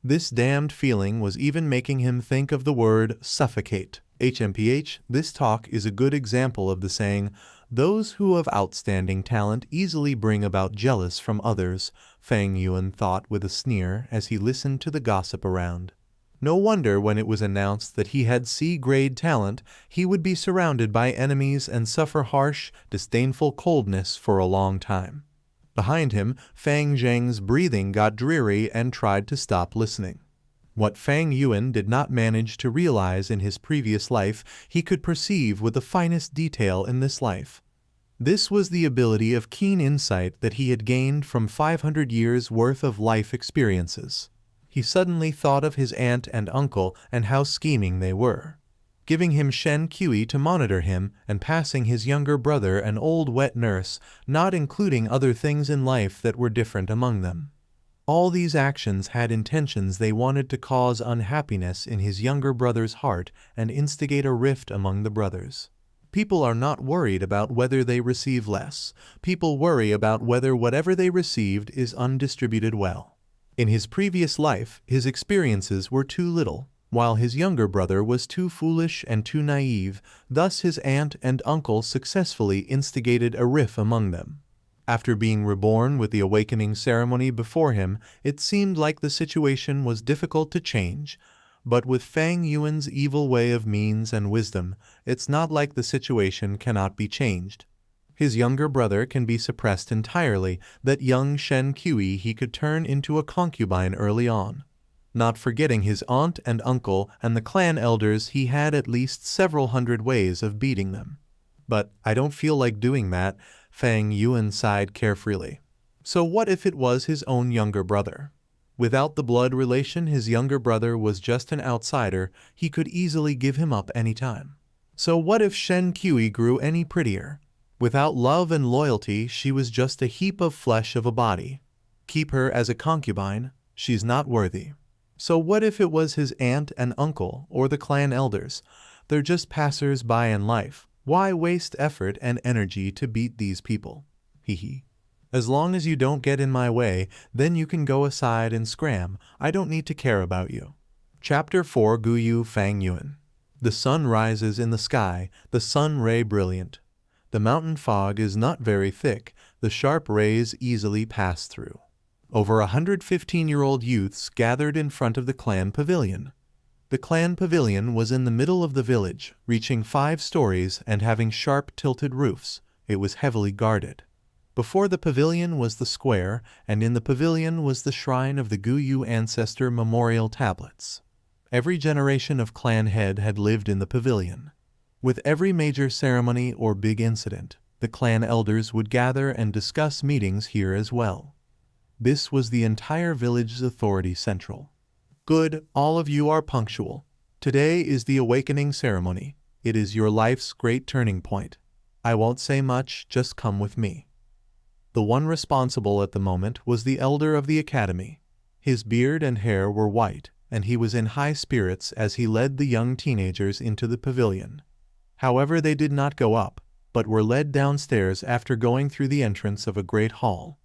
This damned feeling was even making him think of the word suffocate. HMPH, this talk is a good example of the saying, "Those who have outstanding talent easily bring about jealous from others," Fang Yuan thought with a sneer as he listened to the gossip around. No wonder when it was announced that he had C-grade talent, he would be surrounded by enemies and suffer harsh, disdainful coldness for a long time. Behind him, Fang Zheng's breathing got dreary and tried to stop listening. What Fang Yuan did not manage to realize in his previous life, he could perceive with the finest detail in this life. This was the ability of keen insight that he had gained from 500 years' worth of life experiences. He suddenly thought of his aunt and uncle and how scheming they were, giving him Shen Qi to monitor him and passing his younger brother an old wet nurse, not including other things in life that were different among them. All these actions had intentions. They wanted to cause unhappiness in his younger brother's heart and instigate a rift among the brothers. People are not worried about whether they receive less. People worry about whether whatever they received is undistributed well. In his previous life, his experiences were too little, while his younger brother was too foolish and too naive. Thus his aunt and uncle successfully instigated a rift among them. After being reborn with the awakening ceremony before him, it seemed like the situation was difficult to change. But with Fang Yuan's evil way of means and wisdom, it's not like the situation cannot be changed. His younger brother can be suppressed entirely. That young Shen Qi he could turn into a concubine early on. Not forgetting his aunt and uncle and the clan elders, he had at least several hundred ways of beating them. But I don't feel like doing that, Fang Yuan sighed carefreely. So what if it was his own younger brother? Without the blood relation, his younger brother was just an outsider. He could easily give him up any time. So what if Shen Qi grew any prettier? Without love and loyalty, she was just a heap of flesh of a body. Keep her as a concubine, she's not worthy. So what if it was his aunt and uncle or the clan elders? They're just passers-by in life. Why waste effort and energy to beat these people? Hee. As long as you don't get in my way, then you can go aside and scram. I don't need to care about you. Chapter 4 Gu Yue Fang Yuan. The sun rises in the sky, the sun ray brilliant. The mountain fog is not very thick, the sharp rays easily pass through. Over 115-year-old youths gathered in front of the clan pavilion. The clan pavilion was in the middle of the village, reaching 5 stories and having sharp tilted roofs. It was heavily guarded. Before the pavilion was the square, and in the pavilion was the shrine of the Gu Yue ancestor memorial tablets. Every generation of clan head had lived in the pavilion. With every major ceremony or big incident, the clan elders would gather and discuss meetings here as well. This was the entire village's authority central. Good, all of you are punctual. Today is the awakening ceremony. It is your life's great turning point. I won't say much, just come with me. The one responsible at the moment was the elder of the academy. His beard and hair were white, and he was in high spirits as he led the young teenagers into the pavilion. However, they did not go up, but were led downstairs after going through the entrance of a great hall.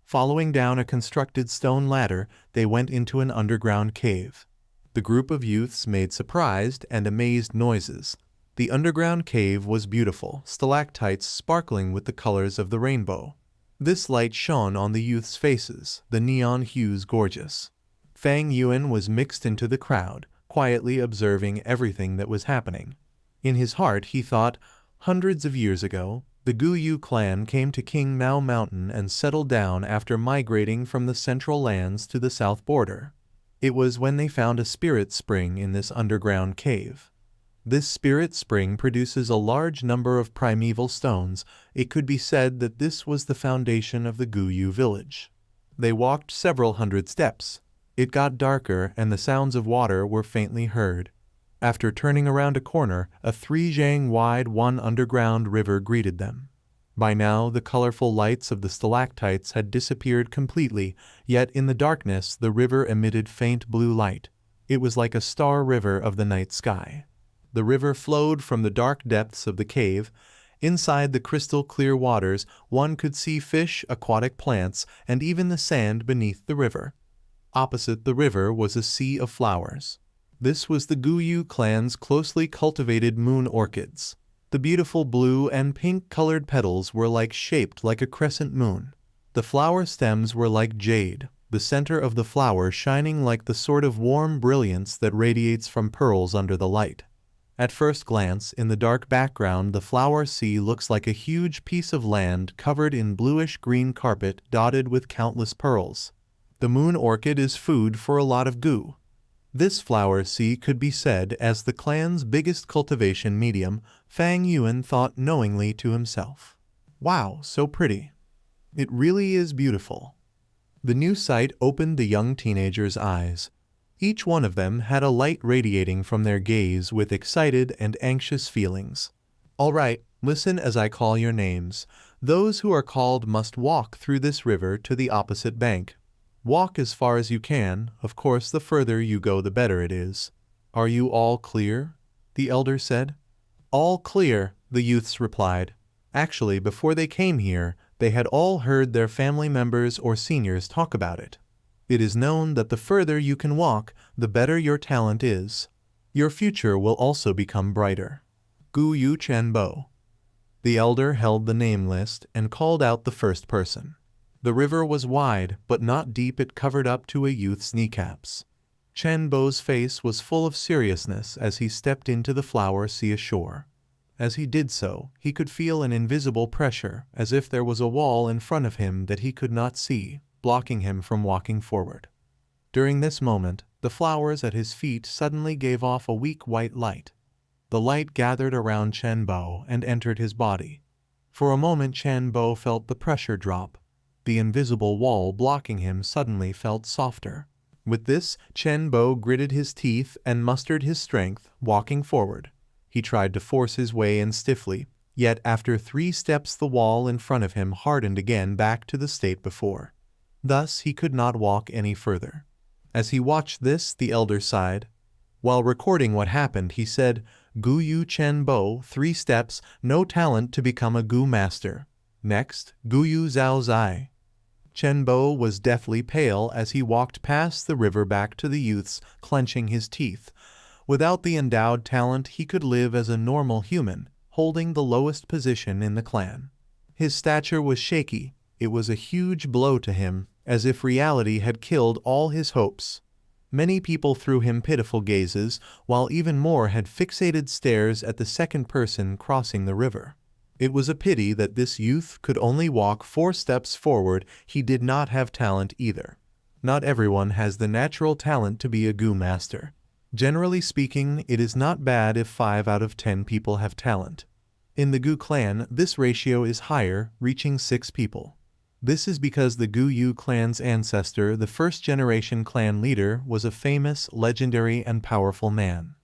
Following down a constructed stone ladder, they went into an underground cave. The group of youths made surprised and amazed noises. The underground cave was beautiful, stalactites sparkling with the colors of the rainbow. This light shone on the youths' faces, the neon hues gorgeous. Fang Yuan was mixed into the crowd, quietly observing everything that was happening. In his heart he thought, hundreds of years ago, the Gu Yue clan came to King Mao Mountain and settled down after migrating from the central lands to the south border. It was when they found a spirit spring in this underground cave. This spirit spring produces a large number of primeval stones. It could be said that this was the foundation of the Gu Yue village. They walked several hundred steps. It got darker and the sounds of water were faintly heard. After turning around a corner, a 3-zhang wide underground river greeted them. By now, the colorful lights of the stalactites had disappeared completely, yet in the darkness the river emitted faint blue light. It was like a star river of the night sky. The river flowed from the dark depths of the cave. Inside the crystal clear waters, one could see fish, aquatic plants, and even the sand beneath the river. Opposite the river was a sea of flowers. This was the Gu Yue clan's closely cultivated moon orchids. The beautiful blue and pink-colored petals were shaped like a crescent moon. The flower stems were like jade, the center of the flower shining like the sort of warm brilliance that radiates from pearls under the light. At first glance, in the dark background, the flower sea looks like a huge piece of land covered in bluish-green carpet dotted with countless pearls. The moon orchid is food for a lot of Gu. This flower sea could be said as the clan's biggest cultivation medium. Fang Yuan thought knowingly to himself. Wow, so pretty. It really is beautiful. The new sight opened the young teenagers' eyes. Each one of them had a light radiating from their gaze with excited and anxious feelings. All right, listen as I call your names. Those who are called must walk through this river to the opposite bank. Walk as far as you can. Of course, the further you go, the better it is. Are you all clear? The elder said. All clear, the youths replied. Actually, before they came here, they had all heard their family members or seniors talk about it. It is known that the further you can walk, the better your talent is. Your future will also become brighter. Gu Yue Bo. The elder held the name list and called out the first person. The river was wide, but not deep. It covered up to a youth's kneecaps. Chen Bo's face was full of seriousness as he stepped into the flower sea ashore. As he did so, he could feel an invisible pressure, as if there was a wall in front of him that he could not see, blocking him from walking forward. During this moment, the flowers at his feet suddenly gave off a weak white light. The light gathered around Chen Bo and entered his body. For a moment Chen Bo felt the pressure drop. The invisible wall blocking him suddenly felt softer. With this, Chen Bo gritted his teeth and mustered his strength, walking forward. He tried to force his way in stiffly, yet after 3 steps the wall in front of him hardened again back to the state before. Thus he could not walk any further. As he watched this, the elder sighed. While recording what happened, he said, Gu Yue Bo, 3 steps, no talent to become a Gu master. Next, Gu Yu Zhao Zai. Chen Bo was deathly pale as he walked past the river back to the youths, clenching his teeth. Without the endowed talent, he could live as a normal human, holding the lowest position in the clan. His stature was shaky. It was a huge blow to him, as if reality had killed all his hopes. Many people threw him pitiful gazes, while even more had fixated stares at the second person crossing the river. It was a pity that this youth could only walk 4 steps forward. He did not have talent either. Not everyone has the natural talent to be a Gu master. Generally speaking, it is not bad if 5 out of 10 people have talent. In the Gu clan, this ratio is higher, reaching 6 people. This is because the Gu Yue clan's ancestor, the first-generation clan leader, was a famous, legendary, and powerful man.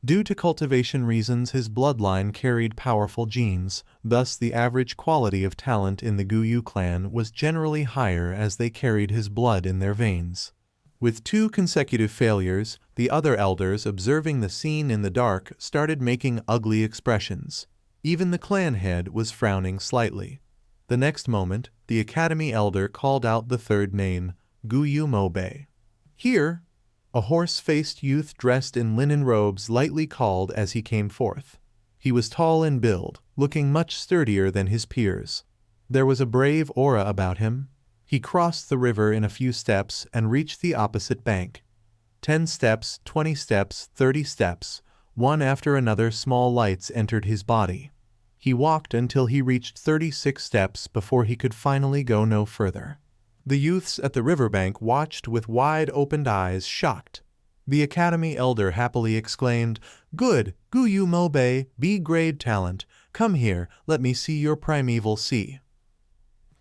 Due to cultivation reasons, his bloodline carried powerful genes, thus the average quality of talent in the Gu Yue clan was generally higher as they carried his blood in their veins. With 2 consecutive failures, the other elders, observing the scene in the dark, started making ugly expressions. Even the clan head was frowning slightly. The next moment, the academy elder called out the third name, Gu Yue. Here, a horse-faced youth dressed in linen robes lightly called as he came forth. He was tall in build, looking much sturdier than his peers. There was a brave aura about him. He crossed the river in a few steps and reached the opposite bank. 10 steps, 20 steps, 30 steps, one after another small lights entered his body. He walked until he reached 36 steps before he could finally go no further. The youths at the riverbank watched with wide-opened eyes, shocked. The academy elder happily exclaimed, Good, Gu Yue, B-grade talent. Come here, let me see your primeval sea.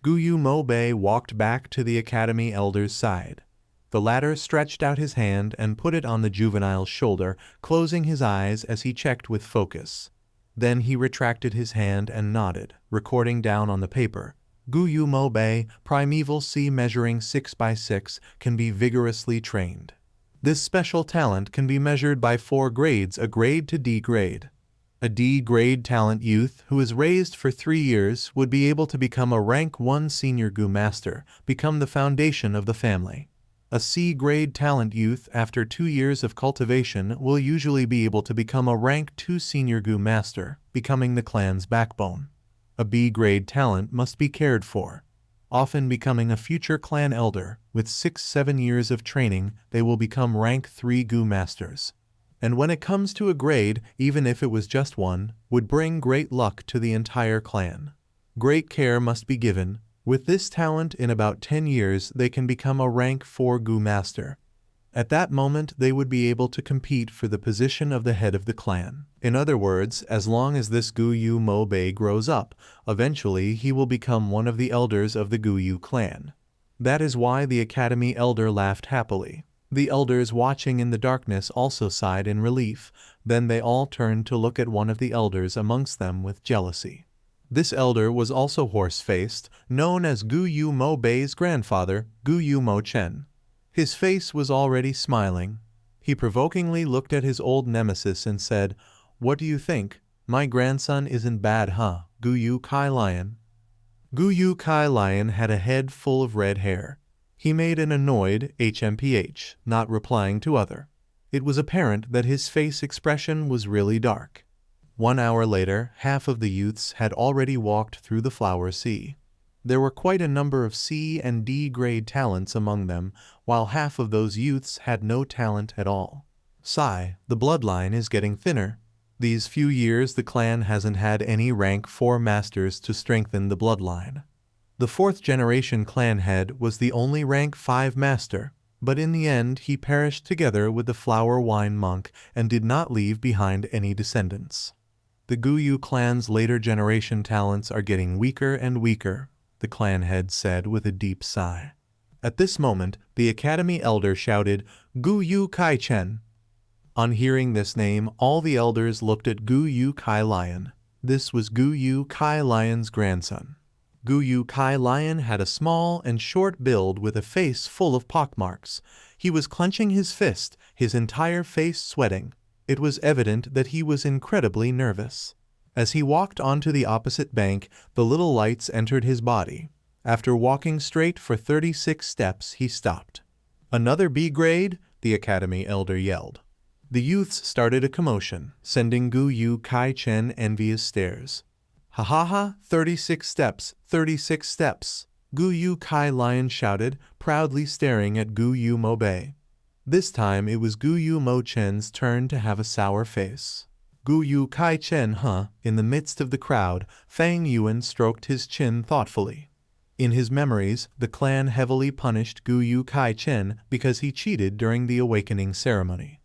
Gu Yue walked back to the academy elder's side. The latter stretched out his hand and put it on the juvenile's shoulder, closing his eyes as he checked with focus. Then he retracted his hand and nodded, recording down on the paper. Gu Yue, primeval sea measuring 6 by 6, can be vigorously trained. This special talent can be measured by 4 grades, a grade to D grade. A D-grade talent youth who is raised for 3 years would be able to become a rank 1 senior Gu master, become the foundation of the family. A C-grade talent youth after 2 years of cultivation will usually be able to become a rank 2 senior Gu master, becoming the clan's backbone. A B-grade talent must be cared for. Often becoming a future clan elder, with 6-7 years of training, they will become rank 3 Gu masters. And when it comes to a grade, even if it was just 1, would bring great luck to the entire clan. Great care must be given. With this talent, in about 10 years, they can become a rank 4 Gu master. At that moment, they would be able to compete for the position of the head of the clan. In other words, as long as this Gu Yue grows up, eventually he will become one of the elders of the Gu Yue clan. That is why the academy elder laughed happily. The elders watching in the darkness also sighed in relief. Then they all turned to look at one of the elders amongst them with jealousy. This elder was also horse-faced, known as Gu Yue's grandfather, Gu Yue. His face was already smiling. He provokingly looked at his old nemesis and said, What do you think? My grandson isn't bad, huh, Gu Yue Kai Lion? Gu Yue Kai Lion had a head full of red hair. He made an annoyed HMPH, not replying to other. It was apparent that his face expression was really dark. 1 hour later, half of the youths had already walked through the flower sea. There were quite a number of C and D grade talents among them, while half of those youths had no talent at all. Sigh, the bloodline is getting thinner. These few years the clan hasn't had any rank 4 masters to strengthen the bloodline. The 4th generation clan head was the only rank 5 master, but in the end he perished together with the flower wine monk and did not leave behind any descendants. The Gu Yue clan's later generation talents are getting weaker and weaker, the clan head said with a deep sigh. At this moment, the academy elder shouted, Gu Yue Kai Chen. On hearing this name, all the elders looked at Gu Yue Kai Lion. This was Gu Yue Kai Lion's grandson. Gu Yue Kai Lion had a small and short build with a face full of pockmarks. He was clenching his fist, his entire face sweating. It was evident that he was incredibly nervous. As he walked onto the opposite bank, the little lights entered his body. After walking straight for 36 steps, he stopped. Another B grade? The academy elder yelled. The youths started a commotion, sending Gu Yue Kai Chen envious stares. Ha ha ha, 36 steps, 36 steps, Gu Yue Kai Lion shouted, proudly staring at Gu Yue Mo Bei. This time it was Gu Yue Mo Chen's turn to have a sour face. Gu Yue Kai Chen, huh? In the midst of the crowd, Fang Yuan stroked his chin thoughtfully. In his memories, the clan heavily punished Gu Yue Kai Chen because he cheated during the awakening ceremony.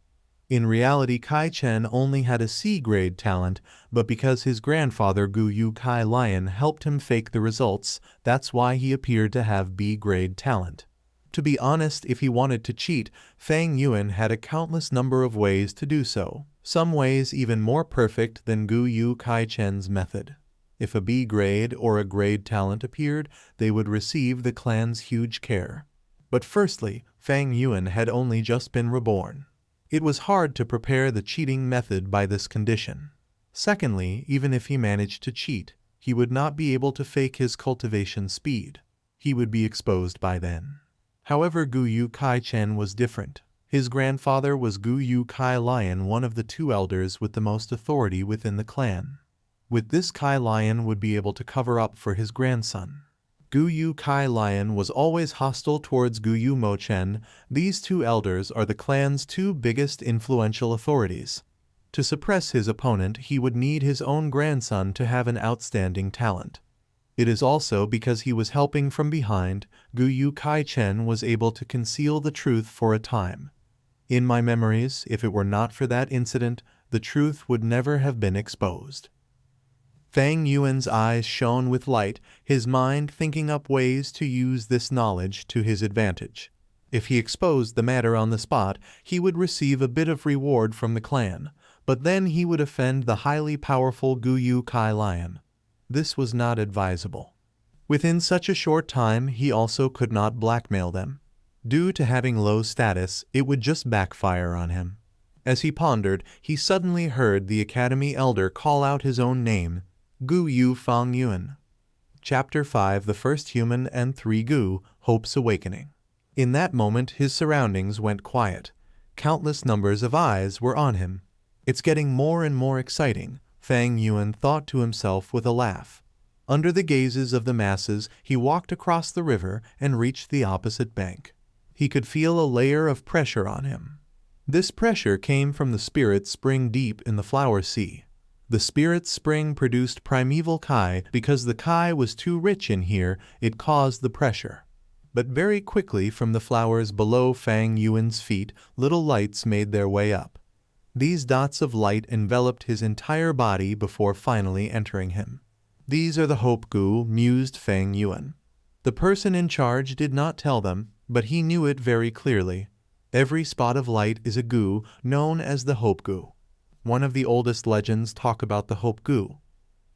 In reality, Kai Chen only had a C-grade talent, but because his grandfather Gu Yue Kai Lion helped him fake the results, that's why he appeared to have B-grade talent. To be honest, if he wanted to cheat, Fang Yuan had a countless number of ways to do so, some ways even more perfect than Gu Yue Kai Chen's method. If a B-grade or a grade talent appeared, they would receive the clan's huge care. But firstly, Fang Yuan had only just been reborn. It was hard to prepare the cheating method by this condition. Secondly, even if he managed to cheat, he would not be able to fake his cultivation speed. He would be exposed by then. However, Gu Yue Kai Chen was different. His grandfather was Gu Yue Kai Lion, one of the 2 elders with the most authority within the clan. With this, Kai Lion would be able to cover up for his grandson. Gu Yue Kai Lion was always hostile towards Gu Yue Mo Chen. These 2 elders are the clan's 2 biggest influential authorities. To suppress his opponent, he would need his own grandson to have an outstanding talent. It is also because he was helping from behind, Gu Yue Kai Chen was able to conceal the truth for a time. In my memories, if it were not for that incident, the truth would never have been exposed. Fang Yuan's eyes shone with light, his mind thinking up ways to use this knowledge to his advantage. If he exposed the matter on the spot, he would receive a bit of reward from the clan, but then he would offend the highly powerful Gu Yue Kai Lion. This was not advisable. Within such a short time, he also could not blackmail them. Due to having low status, it would just backfire on him. As he pondered, he suddenly heard the academy elder call out his own name, Gu Yue Fang Yuan. Chapter 5, The First Human and 3 Gu, Hope's Awakening. In that moment, his surroundings went quiet. Countless numbers of eyes were on him. It's getting more and more exciting, Fang Yuan thought to himself with a laugh. Under the gazes of the masses, he walked across the river and reached the opposite bank. He could feel a layer of pressure on him. This pressure came from the spirit spring deep in the flower sea. The spirit spring produced primeval Kai. Because the Kai was too rich in here, it caused the pressure. But very quickly from the flowers below Fang Yuan's feet, little lights made their way up. These dots of light enveloped his entire body before finally entering him. These are the Hope Gu, mused Fang Yuan. The person in charge did not tell them, but he knew it very clearly. Every spot of light is a Gu, known as the Hope Gu. One of the oldest legends talk about the Hope Gu.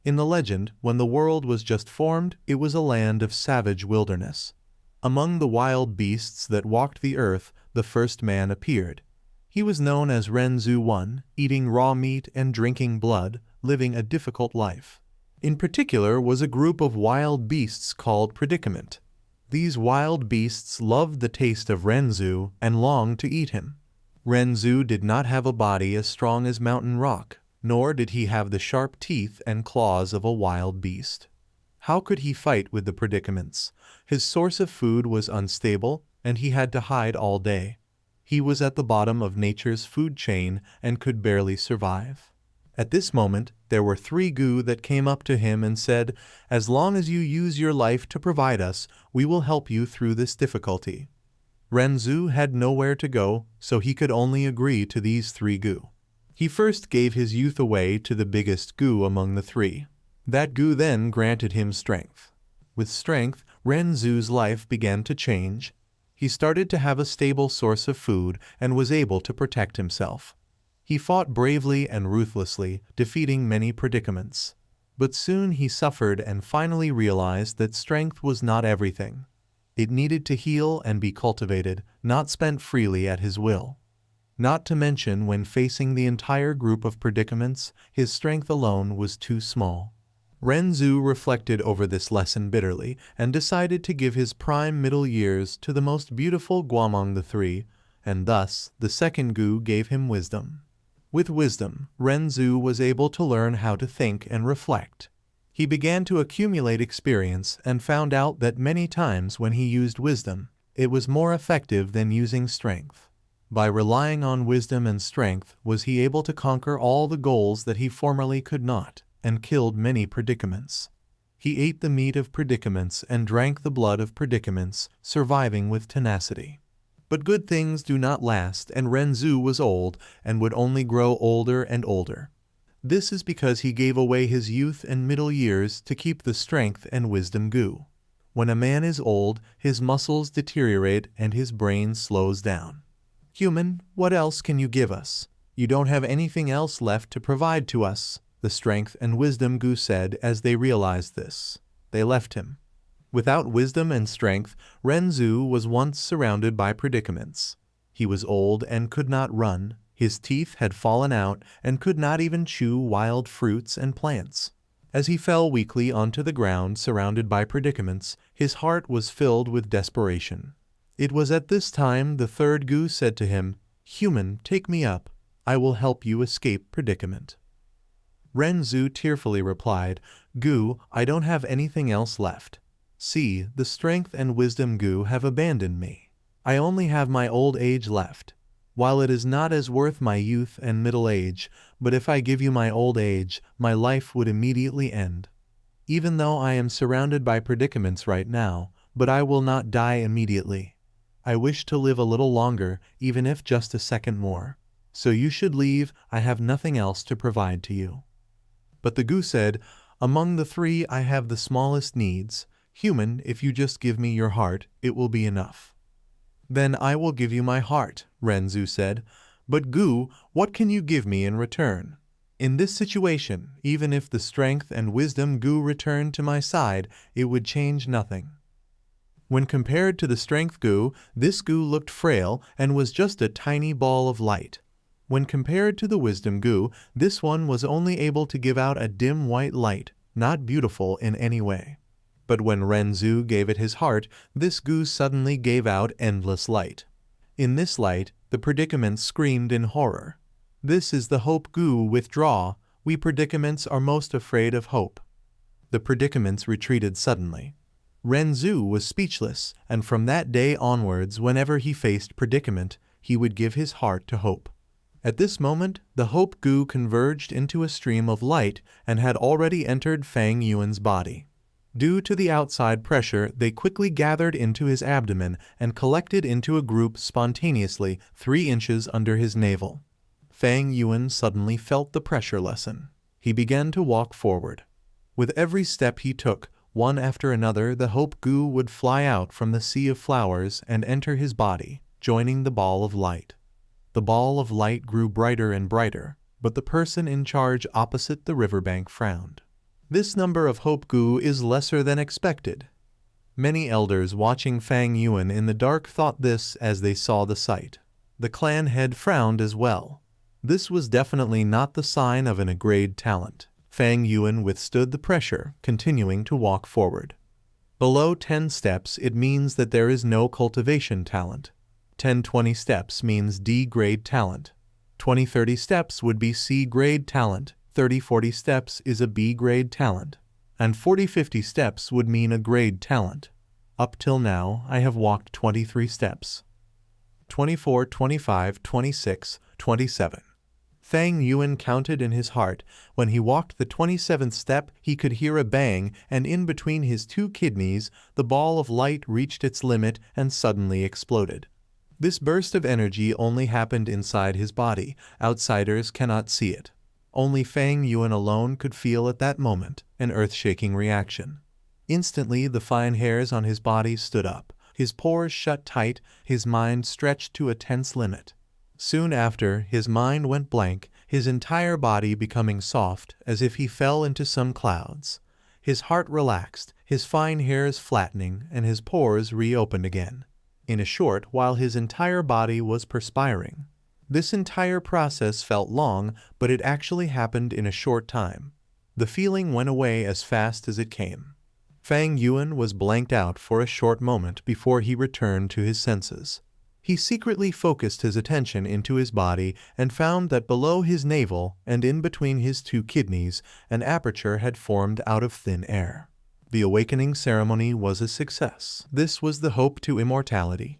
In the legend, when the world was just formed, it was a land of savage wilderness. Among the wild beasts that walked the earth, the first man appeared. He was known as Renzu I, eating raw meat and drinking blood, living a difficult life. In particular was a group of wild beasts called Predicament. These wild beasts loved the taste of Renzu and longed to eat him. Renzu did not have a body as strong as mountain rock, nor did he have the sharp teeth and claws of a wild beast. How could he fight with the Predicaments? His source of food was unstable, and he had to hide all day. He was at the bottom of nature's food chain and could barely survive. At this moment, there were 3 Gu that came up to him and said, "As long as you use your life to provide us, we will help you through this difficulty." Renzu had nowhere to go, so he could only agree to these 3 Gu. He first gave his youth away to the biggest Gu among the 3. That Gu then granted him strength. With strength, Renzu's life began to change. He started to have a stable source of food and was able to protect himself. He fought bravely and ruthlessly, defeating many predicaments. But soon he suffered and finally realized that strength was not everything. It needed to heal and be cultivated, not spent freely at his will. Not to mention, when facing the entire group of predicaments, his strength alone was too small. Renzu reflected over this lesson bitterly and decided to give his prime middle years to the most beautiful Gu among the 3, and thus the second Gu gave him wisdom. With wisdom, Renzu was able to learn how to think and reflect. He began to accumulate experience and found out that many times when he used wisdom, it was more effective than using strength. By relying on wisdom and strength was he able to conquer all the goals that he formerly could not, and killed many predicaments. He ate the meat of predicaments and drank the blood of predicaments, surviving with tenacity. But good things do not last, and Renzu was old and would only grow older and older. This is because he gave away his youth and middle years to keep the strength and wisdom Gu. When a man is old, his muscles deteriorate and his brain slows down. "Human, what else can you give us? You don't have anything else left to provide to us," the strength and wisdom Gu said as they realized this. They left him. Without wisdom and strength, Renzu was once surrounded by predicaments. He was old and could not run, his teeth had fallen out and could not even chew wild fruits and plants. As he fell weakly onto the ground surrounded by predicaments, his heart was filled with desperation. It was at this time the 3rd Gu said to him, "Human, take me up. I will help you escape predicament." Renzu tearfully replied, "Gu, I don't have anything else left. See, the strength and wisdom Gu have abandoned me. I only have my old age left. While it is not as worth my youth and middle age, but if I give you my old age, my life would immediately end. Even though I am surrounded by predicaments right now, but I will not die immediately. I wish to live a little longer, even if just a second more. So you should leave, I have nothing else to provide to you." But the Gu said, "Among the 3 I have the smallest needs. Human, if you just give me your heart, it will be enough." "Then I will give you my heart," Renzu said. "But Gu, what can you give me in return? In this situation, even if the strength and wisdom Gu returned to my side, it would change nothing." When compared to the strength Gu, this Gu looked frail and was just a tiny ball of light. When compared to the wisdom Gu, this one was only able to give out a dim white light, not beautiful in any way. But when Renzu gave it his heart, this Gu suddenly gave out endless light. In this light, the predicaments screamed in horror. "This is the hope Gu, withdraw. We predicaments are most afraid of hope." The predicaments retreated suddenly. Renzu was speechless, and from that day onwards, whenever he faced predicament, he would give his heart to hope. At this moment, the hope Gu converged into a stream of light and had already entered Fang Yuan's body. Due to the outside pressure, they quickly gathered into his abdomen and collected into a group spontaneously 3 inches under his navel. Fang Yuan suddenly felt the pressure lessen. He began to walk forward. With every step he took, one after another, the hope Gu would fly out from the sea of flowers and enter his body, joining the ball of light. The ball of light grew brighter and brighter, but the person in charge opposite the riverbank frowned. This number of hope Gu is lesser than expected. Many elders watching Fang Yuan in the dark thought this as they saw the sight. The clan head frowned as well. This was definitely not the sign of an A-grade talent. Fang Yuan withstood the pressure, continuing to walk forward. Below 10 steps it means that there is no cultivation talent. 10-20 steps means D-grade talent. 20-30 steps would be C-grade talent. 30-40 steps is a B-grade talent. And 40-50 steps would mean a grade talent. Up till now, I have walked 23 steps. 24, 25, 26, 27. Fang Yuan counted in his heart. When he walked the 27th step, he could hear a bang, and in between his two kidneys, the ball of light reached its limit and suddenly exploded. This burst of energy only happened inside his body. Outsiders cannot see it. Only Fang Yuan alone could feel at that moment an earth-shaking reaction. Instantly, the fine hairs on his body stood up. His pores shut tight, his mind stretched to a tense limit. Soon after, his mind went blank, his entire body becoming soft as if he fell into some clouds. His heart relaxed, his fine hairs flattening, and his pores reopened again. In a short while his entire body was perspiring. This entire process felt long, but it actually happened in a short time. The feeling went away as fast as it came. Fang Yuan was blanked out for a short moment before he returned to his senses. He secretly focused his attention into his body and found that below his navel and in between his two kidneys, an aperture had formed out of thin air. The awakening ceremony was a success. This was the hope to immortality.